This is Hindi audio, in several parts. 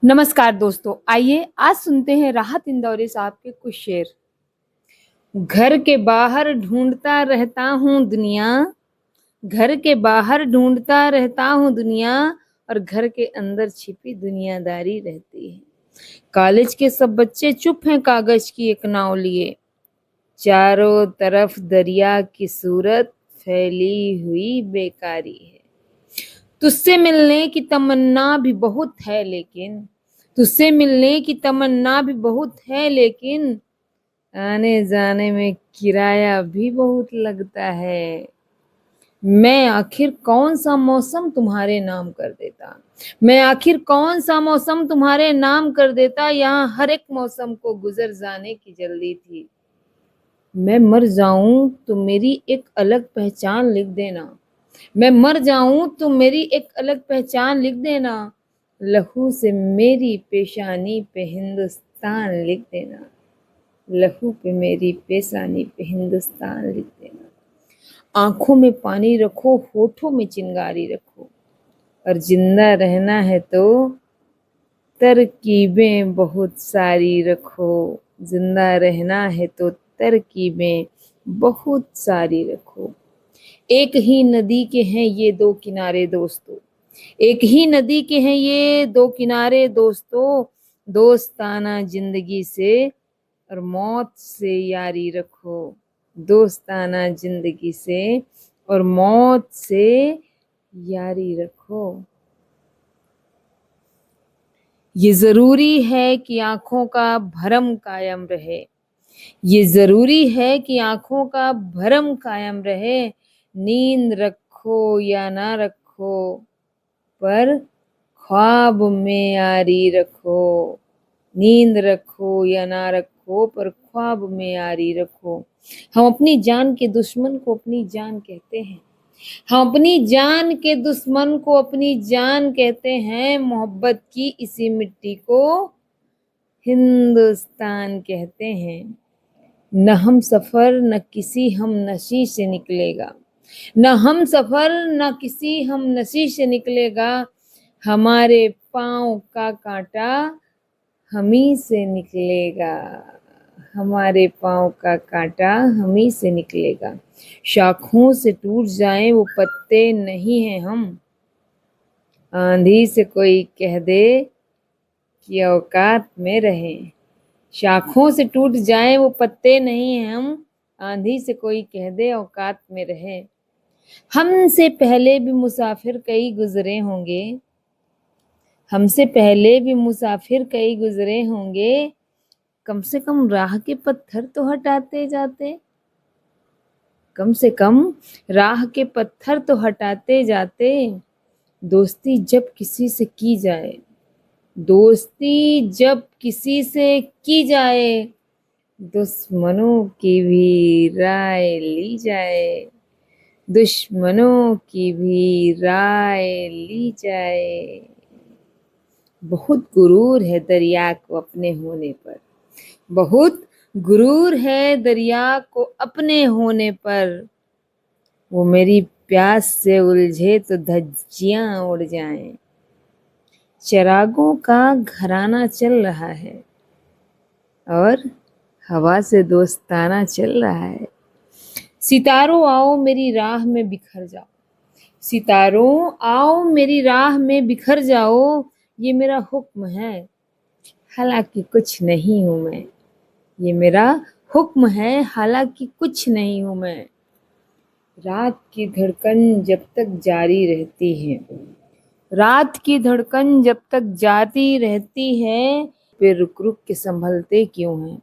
नमस्कार दोस्तों, आइए आज सुनते हैं राहत इंदौरी साहब के कुछ शेर। घर के बाहर ढूंढता रहता हूँ दुनिया, घर के बाहर ढूंढता रहता हूँ दुनिया, और घर के अंदर छिपी दुनियादारी रहती है। कॉलेज के सब बच्चे चुप हैं कागज की एक नाव लिए, चारों तरफ दरिया की सूरत फैली हुई बेकारी है। तुझसे मिलने की तमन्ना भी बहुत है लेकिन, तुझसे मिलने की तमन्ना भी बहुत है लेकिन, आने जाने में किराया भी बहुत लगता है। मैं आखिर कौन सा मौसम तुम्हारे नाम कर देता, मैं आखिर कौन सा मौसम तुम्हारे नाम कर देता, यहाँ हर एक मौसम को गुजर जाने की जल्दी थी। मैं मर जाऊं तो मेरी एक अलग पहचान लिख देना, मैं मर जाऊं तो मेरी एक अलग पहचान लिख देना, लहू से मेरी पेशानी पे हिंदुस्तान लिख देना, लहू पे मेरी पेशानी पे हिंदुस्तान लिख देना। आंखों में पानी रखो, होठों में चिंगारी रखो, और जिंदा रहना है तो तरकीबें बहुत सारी रखो, जिंदा रहना है तो तरकीबें बहुत सारी रखो। एक ही नदी के हैं ये दो किनारे दोस्तों, एक ही नदी के हैं ये दो किनारे दोस्तों, दोस्ताना जिंदगी से और मौत से यारी रखो, दोस्ताना जिंदगी से और मौत से यारी रखो। ये जरूरी है कि आंखों का भरम कायम रहे, ये जरूरी है कि आंखों का भरम कायम रहे, नींद रखो या ना रखो पर ख्वाब में यारी रखो, नींद रखो या ना रखो पर ख्वाब में यारी रखो। हम अपनी जान के दुश्मन को अपनी जान कहते हैं, हम अपनी जान के दुश्मन को अपनी जान कहते हैं, मोहब्बत की इसी मिट्टी को हिंदुस्तान कहते हैं। न हम सफर न किसी हम नशी से निकलेगा, न हम सफर न किसी हम नशी से निकलेगा, हमारे पाँव का कांटा हमी से निकलेगा, हमारे पाँव का कांटा हमी से निकलेगा। शाखों से टूट जाएं वो पत्ते नहीं हैं हम, आंधी से कोई कह दे कि औकात में रहें। शाखों से टूट जाएं वो पत्ते नहीं हैं हम, आंधी से कोई कह दे औकात में रहे। हमसे पहले भी मुसाफिर कई गुजरे होंगे, हमसे पहले भी मुसाफिर कई गुजरे होंगे, कम से कम राह के पत्थर तो हटाते जाते, कम से कम राह के पत्थर तो हटाते जाते। दोस्ती जब किसी से की जाए, दोस्ती जब किसी से की जाए, दुश्मनों की भी राय ली जाए, दुश्मनों की भी राय ली जाए। बहुत गुरूर है दरिया को अपने होने पर, बहुत गुरूर है दरिया को अपने होने पर, वो मेरी प्यास से उलझे तो धज्जियां उड़ जाएं। चिरागों का घराना चल रहा है और हवा से दोस्ताना चल रहा है। सितारों आओ मेरी राह में बिखर जाओ, सितारों आओ मेरी राह में बिखर जाओ, ये मेरा हुक्म है हालांकि कुछ नहीं हूं मैं, ये मेरा हुक्म है हालांकि कुछ नहीं हूं मैं। रात की धड़कन जब तक जारी रहती है, रात की धड़कन जब तक जाती रहती है, पे रुक रुक के संभलते क्यों हैं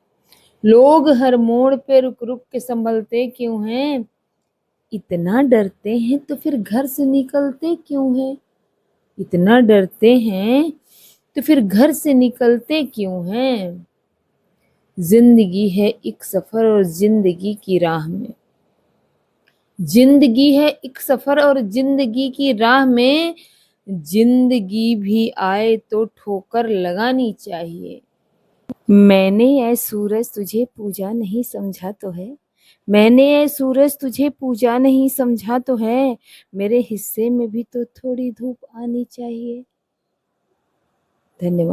लोग, हर मोड़ पे रुक रुक के संभलते क्यों हैं। इतना डरते हैं तो फिर घर से निकलते क्यों हैं, इतना डरते हैं तो फिर घर से निकलते क्यों हैं। जिंदगी है एक सफर और जिंदगी की राह में, जिंदगी है एक सफर और जिंदगी की राह में, जिंदगी भी आए तो ठोकर लगानी चाहिए। मैंने ये सूरज तुझे पूजा नहीं समझा तो है, मैंने ये सूरज तुझे पूजा नहीं समझा तो है, मेरे हिस्से में भी तो थोड़ी धूप आनी चाहिए। धन्यवाद।